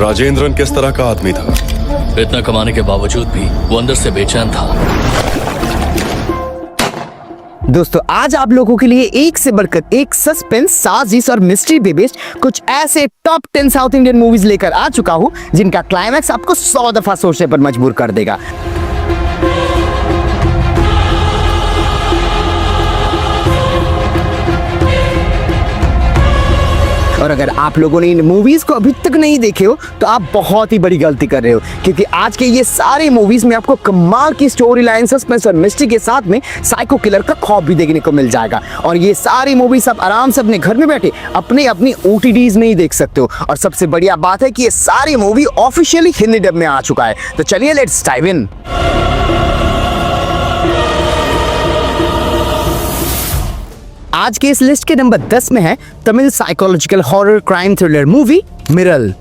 राजेंद्रन किस तरह का आदमी था? इतना कमाने के बावजूद भी वो अंदर से बेचैन था। दोस्तों आज आप लोगों के लिए एक से बढ़कर एक सस्पेंस, साजिश और मिस्ट्री पे बेस्ड कुछ ऐसे टॉप 10 साउथ इंडियन मूवीज लेकर आ चुका हूं जिनका क्लाइमैक्स आपको 100 दफा सोचने पर मजबूर कर देगा। और अगर आप लोगों ने इन मूवीज को अभी तक नहीं देखे हो तो आप बहुत ही बड़ी गलती कर रहे हो, क्योंकि आज के ये सारे मूवीज में आपको कमाल की स्टोरी लाइन, सस्पेंस और मिस्ट्री के साथ में साइको किलर का खौफ भी देखने को मिल जाएगा। और ये सारी मूवीज आप आराम से अपने घर में बैठे अपनी OTTs में ही देख सकते हो। और सबसे बढ़िया बात है कि ये सारी मूवी ऑफिशियली हिंदी डब में आ चुका है। तो चलिए लेट्स डाइव इन। आज के इस लिस्ट के नंबर 10 में है Tamil psychological horror crime thriller movie Miral.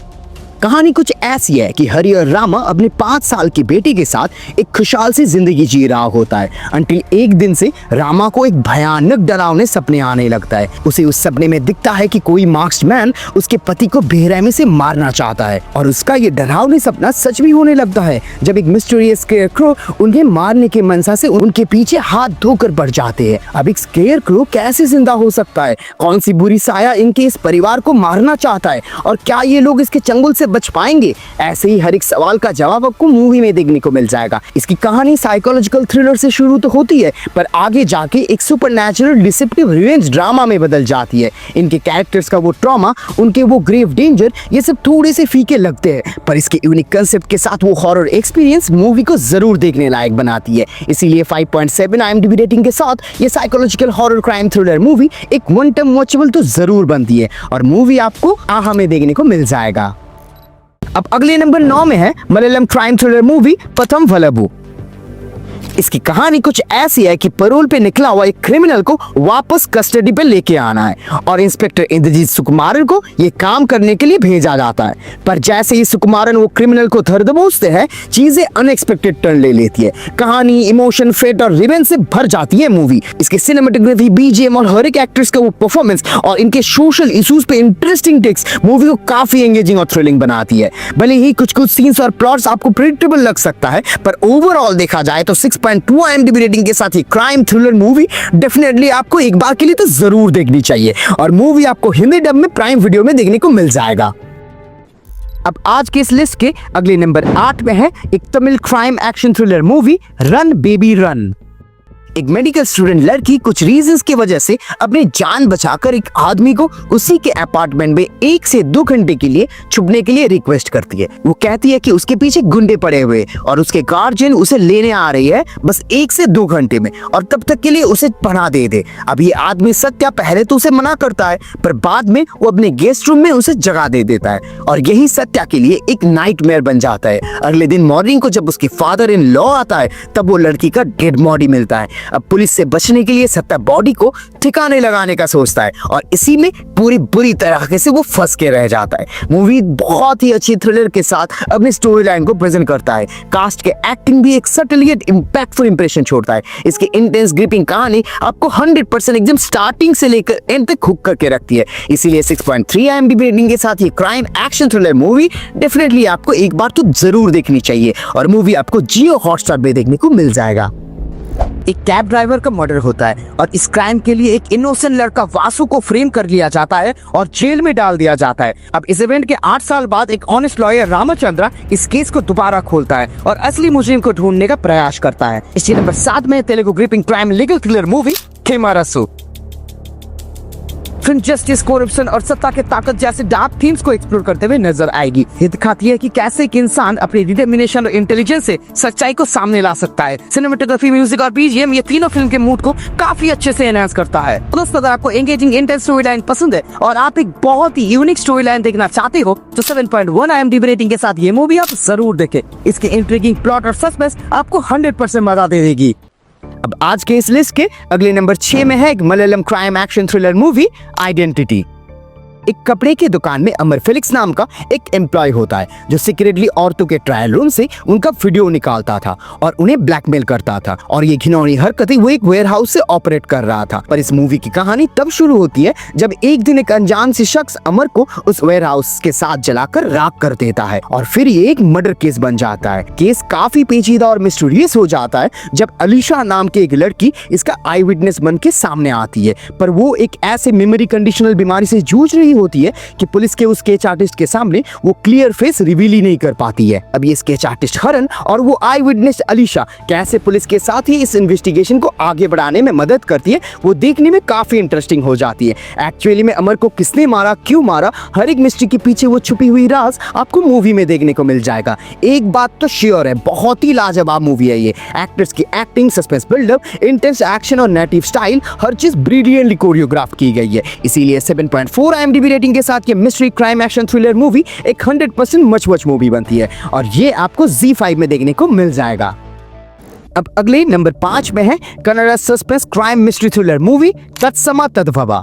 कहानी कुछ ऐसी है कि हरि और रामा अपने 5 साल की बेटी के साथ एक खुशहाल सी जिंदगी जी रहा होता है, अंटिल एक दिन से रामा को एक भयानक डरावने सपने आने लगता है। उसे उस सपने में दिखता है कि कोई मास्क्ड मैन उसके पति को बेरहमी से मारना चाहता है, और उसका ये डरावने सपना सच भी होने लगता है जब एक मिस्टीरियस स्केयरक्रो उन्हें मारने के मनसा से उनके पीछे हाथ धोकर बढ़ जाते हैं। अब एक स्केयरक्रो कैसे जिंदा हो सकता है? कौन सी बुरी साया इनके इस परिवार को मारना चाहता है? और क्या ये लोग इसके चंगुल से बच पाएंगे? ऐसे ही हर एक सवाल का जवाब आपको मूवी में देखने को मिल जाएगा। इसकी कहानी साइकोलॉजिकल थ्रिलर से शुरू तो होती है, पर आगे जाके एक सुपरनैचुरल डिसेप्टिव रिवेंज ड्रामा में बदल जाती है। इनके कैरेक्टर्स का वो ट्रॉमा, उनके वो ग्रेव डेंजर, ये सब थोड़े से फीके लगते हैं, पर इसके यूनिक कंसेप्ट के साथ वो हॉरर एक्सपीरियंस मूवी को जरूर देखने लायक बनाती है। इसीलिए 5.7 IMDb रेटिंग के साथ ये psychological horror crime thriller movie एक वन टाइम वॉचेबल तो जरूर बनती है, और मूवी आपको आहा में देखने को मिल जाएगा। अब अगले नंबर 9 में है Malayalam crime thriller movie Patham वलबु। इसकी कहानी कुछ ऐसी है कि पैरोल पे निकला हुआ एक क्रिमिनल को वापस कस्टडी पे लेके आना है, और इंस्पेक्टर इंद्रजीत सुकुमारन को ये काम करने के लिए भेजा जाता है। पर जैसे ही सुकुमारन वो क्रिमिनल को धर दबोचते हैं, चीजें अनएक्सपेक्टेड टर्न ले लेती है। कहानी, इमोशन, फेट और रिवेंज से भर जाती है मूवी। इसकी सिनेमेटोग्राफी, BGM और हर एक एक्ट्रेस का वो परफॉर्मेंस और इनके सोशल इश्यूज पे इंटरेस्टिंग टेक्स मूवी को काफी एंगेजिंग और थ्रिलिंग बनाती है। भले ही कुछ सीन्स और प्लॉट्स आपको प्रेडिक्टेबल लग सकता है, पर ओवरऑल देखा जाए तो 6.2 IMDb रेटिंग के साथ ही क्राइम थ्रिलर मूवी डेफिनेटली आपको एक बार के लिए तो जरूर देखनी चाहिए, और मूवी आपको हिंदी डब में प्राइम वीडियो में देखने को मिल जाएगा। अब आज के इस लिस्ट के अगले नंबर 8 में है एक Tamil crime action thriller movie run baby run. एक मेडिकल स्टूडेंट लड़की कुछ रीजंस की वजह से अपनी जान बचाकर एक आदमी को उसी के अपार्टमेंट में 1 से 2 घंटे के लिए छुपने के लिए रिक्वेस्ट करती है। वो कहती है कि उसके पीछे गुंडे पड़े हुए और उसके गार्जियन उसे लेने आ रही है बस 1 से 2 घंटे में, और तब तक के लिए उसे पनाह दे दे। अब ये आदमी सत्या पहले तो उसे मना करता है, पर बाद में वो अपने गेस्ट रूम में उसे जगह दे देता है, और यही सत्या के लिए एक नाइटमेयर बन जाता है। अगले दिन मॉर्निंग को जब उसकी फादर इन लॉ आता है, तब वो लड़की का डेड बॉडी मिलता है। अब पुलिस से बचने के लिए सत्या बॉडी को ठिकाने लगाने का सोचता है, और इसी में पूरी बुरी तरीके से वो फंस के रह जाता है। मूवी बहुत ही अच्छी थ्रिलर के साथ अपनी स्टोरी लाइन को प्रेजेंट करता है। कास्ट के एक्टिंग भी एक सटल यट इंपैक्टफुल इंप्रेशन छोड़ता है। इसकी इंटेंस ग्रिपिंग कहानी आपको 100% एकदम स्टार्टिंग से लेकर एंड तक हुक करके रखती है। इसीलिए 6.3 IMDb रेटिंग के साथ ये crime action thriller movie definitely आपको एक बार तो जरूर देखनी चाहिए, और मूवी आपको जियो हॉटस्टार पे देखने को मिल जाएगा। एक कैब ड्राइवर का मर्डर होता है, और इस क्राइम के लिए एक इनोसेंट लड़का वासु को फ्रेम कर लिया जाता है और जेल में डाल दिया जाता है। अब इस इवेंट के 8 साल बाद एक ऑनेस्ट लॉयर रामचंद्रा इस केस को दोबारा खोलता है और असली मुजरिम को ढूंढने का प्रयास करता है। इसी नंबर 7 में Telugu gripping crime legal thriller movie Khemarasu. Film justice, corruption और सत्ता के ताकत जैसे डार्क थीम्स को एक्सप्लोर करते हुए नजर आएगी। ये दिखाती है कि कैसे एक इंसान अपनी डिटर्मिनेशन और इंटेलिजेंस से सच्चाई को सामने ला सकता है। सिनेमेटोग्राफी, म्यूजिक और BGM ये तीनों फिल्म के मूड को काफी अच्छे से एनहांस करता है। दोस्तों अगर आपको एंगेजिंग इंटेंस स्टोरी लाइन पसंद है और आप एक बहुत ही यूनिक स्टोरी लाइन देखना चाहते हो, तो 7.1 IMDb रेटिंग के साथ ये मूवी आप जरूर देखें। इसके इंट्रिगिंग प्लॉट और सस्पेंस आपको 100% मजा दे देगी। अब आज के इस लिस्ट के अगले नंबर 6 में है एक Malayalam crime action thriller movie identity. एक कपड़े की दुकान में अमर फेलिक्स नाम का एक एम्प्लॉय होता है जो सीक्रेटली औरतों के ट्रायल रूम से उनका वीडियो निकालता था और उन्हें ब्लैकमेल करता था, और ये घिनौनी हरकतें वो एक वेयरहाउस से ऑपरेट कर रहा था। पर इस मूवी की कहानी तब शुरू होती है जब एक दिन एक अनजान से शख्स अमर को उस वेयरहाउस के साथ जलाकर राख कर देता है और फिर ये एक मर्डर केस बन जाता है। केस काफी पेचीदा और मिस्टीरियस हो जाता है जब अलीशा नाम की एक लड़की इसका आई विटनेस बन के सामने आती है, पर वो एक ऐसे मेमोरी कंडीशनल बीमारी से जूझ रही होती है कि पुलिस के उस स्केच आर्टिस्ट के सामने वो क्लियर फेस रिवील ही नहीं कर पाती है। अब ये स्केच आर्टिस्ट हरन और वो आई विटनेस अलीशा कैसे पुलिस के साथ ही इस इन्वेस्टिगेशन को आगे बढ़ाने में मदद करती है, वो देखने में काफी इंटरेस्टिंग हो जाती है। एक्चुअली में अमर को किसने मारा, क्यों मारा, हर एक मिस्ट्री के पीछे वो छुपी हुई राज आपको मूवी में देखने को मिल जाएगा। एक बात तो श्योर है, बहुत ही लाजवाब मूवी है ये। एक्टर्स की acting, suspense buildup, intense action और नेटिव स्टाइल, हर चीज ब्रिलियंटली कोरियोग्राफ की गई है। इसीलिए 7.4 IMDb रेटिंग के साथ ये mystery crime action thriller movie एक 100% मच मूवी बनती है और ये आपको ZEE5 में देखने को मिल जाएगा। अब अगले नंबर 5 में है Kannada suspense crime mystery thriller movie तत्सम तद्भव।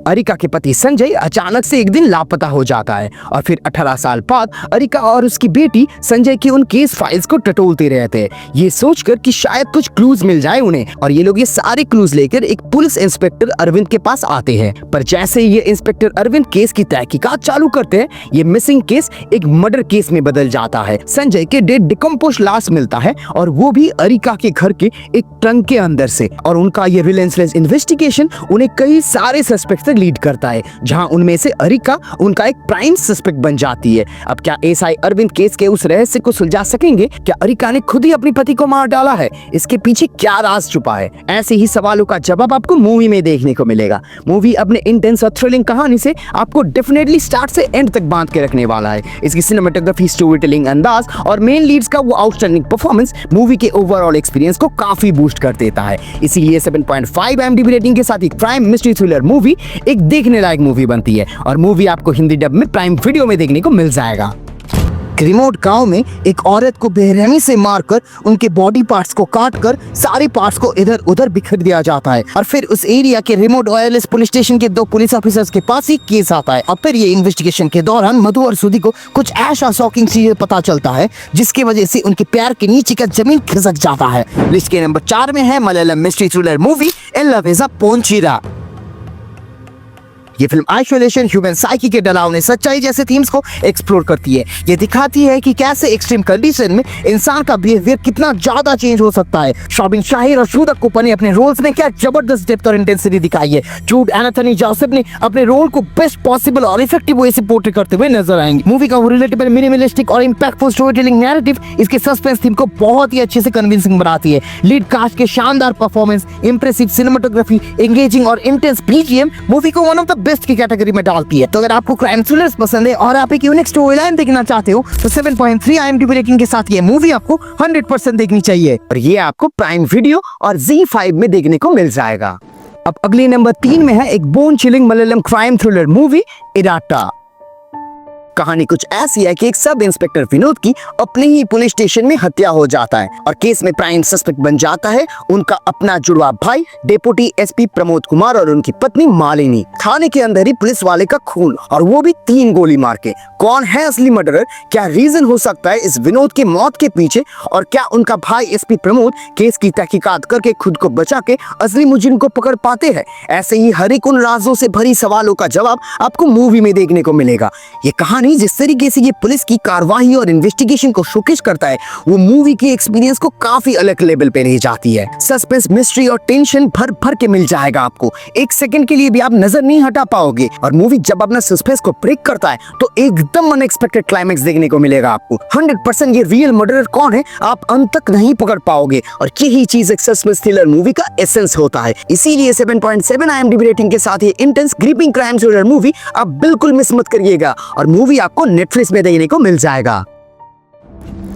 अरिका के पति संजय अचानक से एक दिन लापता हो जाता है और फिर 18 साल बाद अरिका और उसकी बेटी संजय की उन केस फाइल्स को टटोलते रहते हैं, ये सोचकर कि शायद कुछ क्लूज मिल जाए उन्हें, और ये लोग ये सारे क्लूज लेकर एक पुलिस इंस्पेक्टर अरविंद के पास आते हैं। पर जैसे ये इंस्पेक्टर अरविंद केस की तहकीकात चालू करते हैं, ये मिसिंग केस एक मर्डर केस में बदल जाता है। संजय के डेड डिकम्पोज लाश मिलता है और वो भी अरिका के घर के एक ट्रंक के अंदर से, और उनका ये रिलेंसलेस इन्वेस्टिगेशन उन्हें कई सारे सस्पेक्ट तक लीड करता है, जहां उनमें से अरिका उनका एक प्राइम सस्पेक्ट बन जाती है। अब क्या एसआई अरविंद केस के उस रहस्य को सुलझा सकेंगे? क्या अरिका ने खुद ही अपने पति को मार डाला है? इसके पीछे क्या राज छुपा है? ऐसे ही सवालों का जवाब आपको मूवी में देखने को मिलेगा। मूवी अपने इंटेंस और थ्रिलिंग कहानी से आपको डेफिनेटली स्टार्ट से एंड तक बांध के रखने वाला है। इसकी सिनेमेटोग्राफी, स्टोरी टेलिंग अंदाज और मेन लीड्स का वो आउटस्टैंडिंग परफॉर्मेंस मूवी के ओवरऑल एक्सपीरियंस को काफी बूस्ट कर देता है। इसीलिए 7.5 IMDb रेटिंग के साथ एक क्राइम मिस्ट्री थ्रिलर मूवी एक देखने लायक मूवी बनती है, और मूवी आपको हिंदी डब में प्राइम वीडियो में देखने को मिल जाएगा। रिमोट गांव में एक औरत को बेरहमी से मारकर उनके बॉडी पार्ट्स को काटकर सारे पार्ट्स को इधर उधर बिखर दिया जाता है, और फिर उस एरिया के रिमोट वायरलेस पुलिस स्टेशन के 2 पुलिस ऑफिसर्स के पास ही केस आता है। और फिर ये इन्वेस्टिगेशन के दौरान मधु और सुधी को कुछ ऐसा शॉकिंग चीजें पता चलता है जिसकी वजह से उनके पैर के नीचे का जमीन खिसक जाता है। लिस्ट के नंबर 4 में है मलयालम मिस्ट्री थ्रिलर मूवी एल्लावेजा पोंचीरा। ये फिल्म आइसोलेशन, ह्यूमन साइकी के डरावने सच्चाई जैसे थीम्स को एक्सप्लोर करती है। ये दिखाती है कि कैसे एक्सट्रीम कंडीशन में इंसान का बिहेवियर कितना ज्यादा चेंज हो सकता है। शॉबिन शाहिर और शूदक कोपर ने अपने रोल्स में क्या जबरदस्त डेप्थ और इंटेंसिटी दिखाई है। जूड एंथनी जोसेफ ने अपने रोल को बेस्ट पॉसिबल और इफेक्टिव वे से पोर्ट्रे करते हुए नजर आएंगे। मूवी का वो रिलेटेबल, मिनिमलिस्टिक और इंपैक्टफुल स्टोरी टेलिंग नैरेटिव इसके सस्पेंस थीम को बहुत ही अच्छे से कन्विंसिंग बनाती है। लीड कास्ट के शानदार परफॉर्मेंस, इंप्रेसिव सिनेमेटोग्राफी, एंगेजिंग और इंटेंस BGM मूवी को वन ऑफ द बेस्ट की कैटेगरी में डालती है। तो अगर आपको क्राइम थ्रिलर्स पसंद है और आप एक यूनिक स्टोरी लाइन देखना चाहते हो तो 7.3 IMDb रेटिंग के साथ ये मूवी आपको 100% देखनी चाहिए, और ये आपको प्राइम वीडियो और ZEE5 में देखने को मिल जाएगा। अब अगले नंबर 3 में है एक bone chilling Malayalam crime thriller movie IRATA. कहानी कुछ ऐसी है कि एक सब इंस्पेक्टर विनोद की अपने ही पुलिस स्टेशन में हत्या हो जाता है और केस में प्राइम सस्पेक्ट बन जाता है उनका अपना जुड़वा भाई डेप्यूटी SP प्रमोद कुमार और उनकी पत्नी मालिनी। थाने के अंदर ही पुलिस वाले का खून, और वो भी 3 गोली मार के। कौन है असली मर्डरर? क्या रीजन हो सकता है इस विनोद की मौत के पीछे? और क्या उनका भाई SP प्रमोद केस की तहकीकात करके खुद को बचा के असली मुजरिम को पकड़ पाते हैं? ऐसे ही हर एक उन राजों से भरी सवालों का जवाब आपको मूवी में देखने को मिलेगा। ये कहानी जिस तरीके से ये पुलिस की कार्रवाई और इन्वेस्टिगेशन को शोकेस करता है, वो मूवी के एक्सपीरियंस को काफी अलग लेवल पे ले जाती है। सस्पेंस, मिस्ट्री और टेंशन भर भर के मिल जाएगा आपको। एक सेकंड के लिए भी आप नजर नहीं हटा पाओगे, और मूवी जब अपना सस्पेंस को ब्रेक करता है तो एकदम अनएक्सपेक्टेड क्लाइमेक्स देखने को मिलेगा आपको। 100% ये रियल मर्डरर कौन है आप अंत तक नहीं पकड़ पाओगे, और यही चीज एक सस्पेंस थ्रिलर मूवी का एसेंस होता है। इसीलिए 7.7 IMDb रेटिंग के साथ ये intense gripping crime thriller movie आप बिल्कुल मिस मत करिएगा, और मूवी आपको नेटफ्लिक्स में देखने को मिल जाएगा।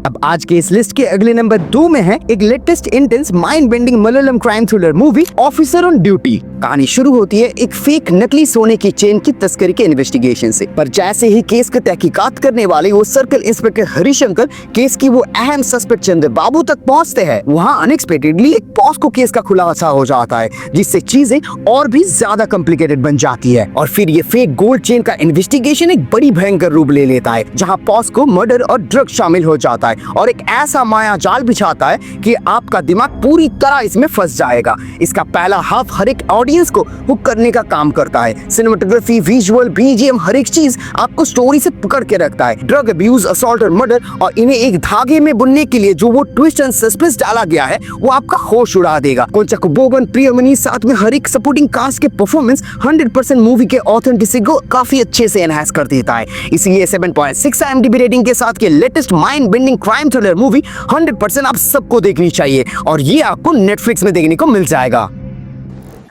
अब आज के इस लिस्ट के अगले नंबर 2 में है एक latest intense mind bending Malayalam crime thriller movie officer on duty. कहानी शुरू होती है एक फेक नकली सोने की चेन की तस्करी के इन्वेस्टिगेशन से, पर जैसे ही केस का तहकीकात करने वाले वो सर्कल इंस्पेक्टर हरिशंकर केस की वो अहम सस्पेक्ट चंद्र बाबू तक पहुंचते हैं, वहां अनएक्सपेक्टेडली एक पॉस्को केस का खुलासा हो जाता है, जिससे चीजें और भी ज्यादा कॉम्प्लिकेटेड बन जाती है। और फिर ये फेक गोल्ड चेन का इन्वेस्टिगेशन एक बड़ी भयंकर रूप ले लेता है, जहां पॉस्को मर्डर और ड्रग शामिल हो जाता है और एक ऐसा माया जाल बिछाता है कि आपका दिमाग पूरी तरह इसमें फंस जाएगा। इसका पहला हाफ हर एक ऑडियंस को हुक करने का काम करता है। सिनेमेटोग्राफी, विजुअल, बीजीएम, हर एक चीज आपको स्टोरी से पकड़ के रखता है। ड्रग अब्यूज, असॉल्ट और मर्डर, और इन्हें एक धागे में बुनने के लिए जो वो ट्विस्ट एंड सस्पेंस डाला गया है वो आपका होश उड़ा देगा। कोंचाक बोबन, प्रियमनी, साथ में हर एक सपोर्टिंग कास्ट के परफॉर्मेंस 100% मूवी के ऑथेंटिसिटी को काफी अच्छे से एनहांस कर देता है। इसलिए 7.6 IMDb रेटिंग के साथ के latest mind bending crime thriller movie 100% आप सबको देखनी चाहिए, और ये आपको नेटफ्लिक्स में देखने को मिल जाएगा।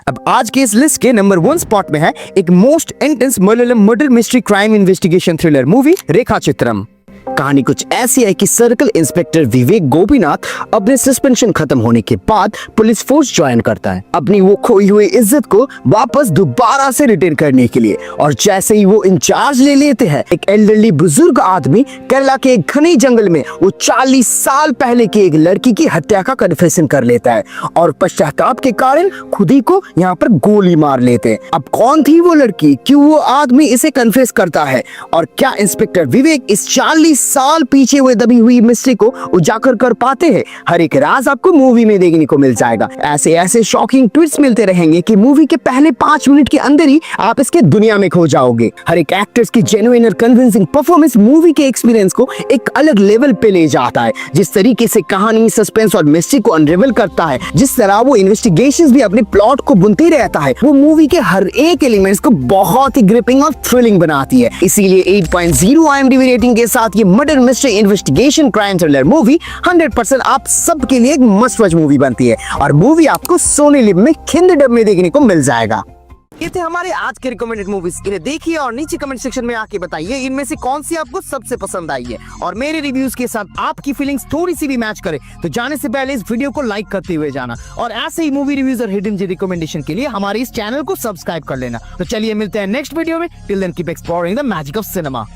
अब आज के इस लिस्ट के नंबर 1 स्पॉट में है एक most intense Malayalam murder mystery crime investigation thriller movie Rekha Chithram. कहानी कुछ ऐसी है कि सर्कल इंस्पेक्टर विवेक गोपीनाथ अपने सस्पेंशन खत्म होने के बाद पुलिस फोर्स ज्वाइन करता है अपनी वो खोई हुई इज्जत को वापस दोबारा से रिटेन करने के लिए। और जैसे ही वो इंचार्ज ले लेते हैं, एक एल्डरली बुजुर्ग आदमी केरला के एक घने जंगल में वो 40 साल पहले की एक लड़की की हत्या का कन्फेशन कर लेता है और पश्चाताप के कारण खुद ही को यहाँ पर गोली मार लेते हैं। अब कौन थी वो लड़की, क्यों वो आदमी इसे कन्फेस करता है, और क्या इंस्पेक्टर विवेक इस 40 साल पीछे हुए दबी हुई मिस्ट्री को उजागर कर पाते हैं, हर एक राज आपको मूवी में देखने को मिल जाएगा। ऐसे ऐसे शॉकिंग ट्विस्ट मिलते रहेंगे कि मूवी के पहले 5 मिनट के अंदर ही आप इसके दुनिया में खो जाओगे। हर एक एक्टर्स की जेन्युइन और कन्विंसिंग परफॉर्मेंस मूवी के एक्सपीरियंस को एक अलग लेवल पे ले जाता है। जिस तरीके से कहानी, सस्पेंस और मिस्ट्री को अनरिवील करता है, जिस तरह वो इन्वेस्टिगेशंस भी अपने प्लॉट को बुनते रहता है, वो मूवी के हर एक एलिमेंट्स को बहुत ही ग्रिपिंग और थ्रिलिंग बनाती है। इसीलिए 8.0 IMDb रेटिंग के साथ ये murder mystery investigation crime thriller movie 100% आप सबके लिए एक मस्ट वॉच मूवी बनती है, और मूवी आपको सोनी लिव में खिंद डब में देखने को मिल जाएगा। ये थे हमारे आज के रिकमेंडेड मूवीज। इन्हें देखिए और नीचे कमेंट सेक्शन में आके बताइए इनमें से कौन सी आपको सबसे पसंद आई है, और मेरे रिव्यूज के साथ आपकी फीलिंग्स थोड़ी सी भी मैच करे तो जाने से पहले इस वीडियो को लाइक करते हुए जाना, और ऐसे ही मूवी रिव्यूज और हिडन जी रिकमेंडेशन के लिए हमारे इस चैनल को सब्सक्राइब कर लेना। तो चलिए मिलते हैं नेक्स्ट वीडियो में। Till then keep exploring the magic of cinema.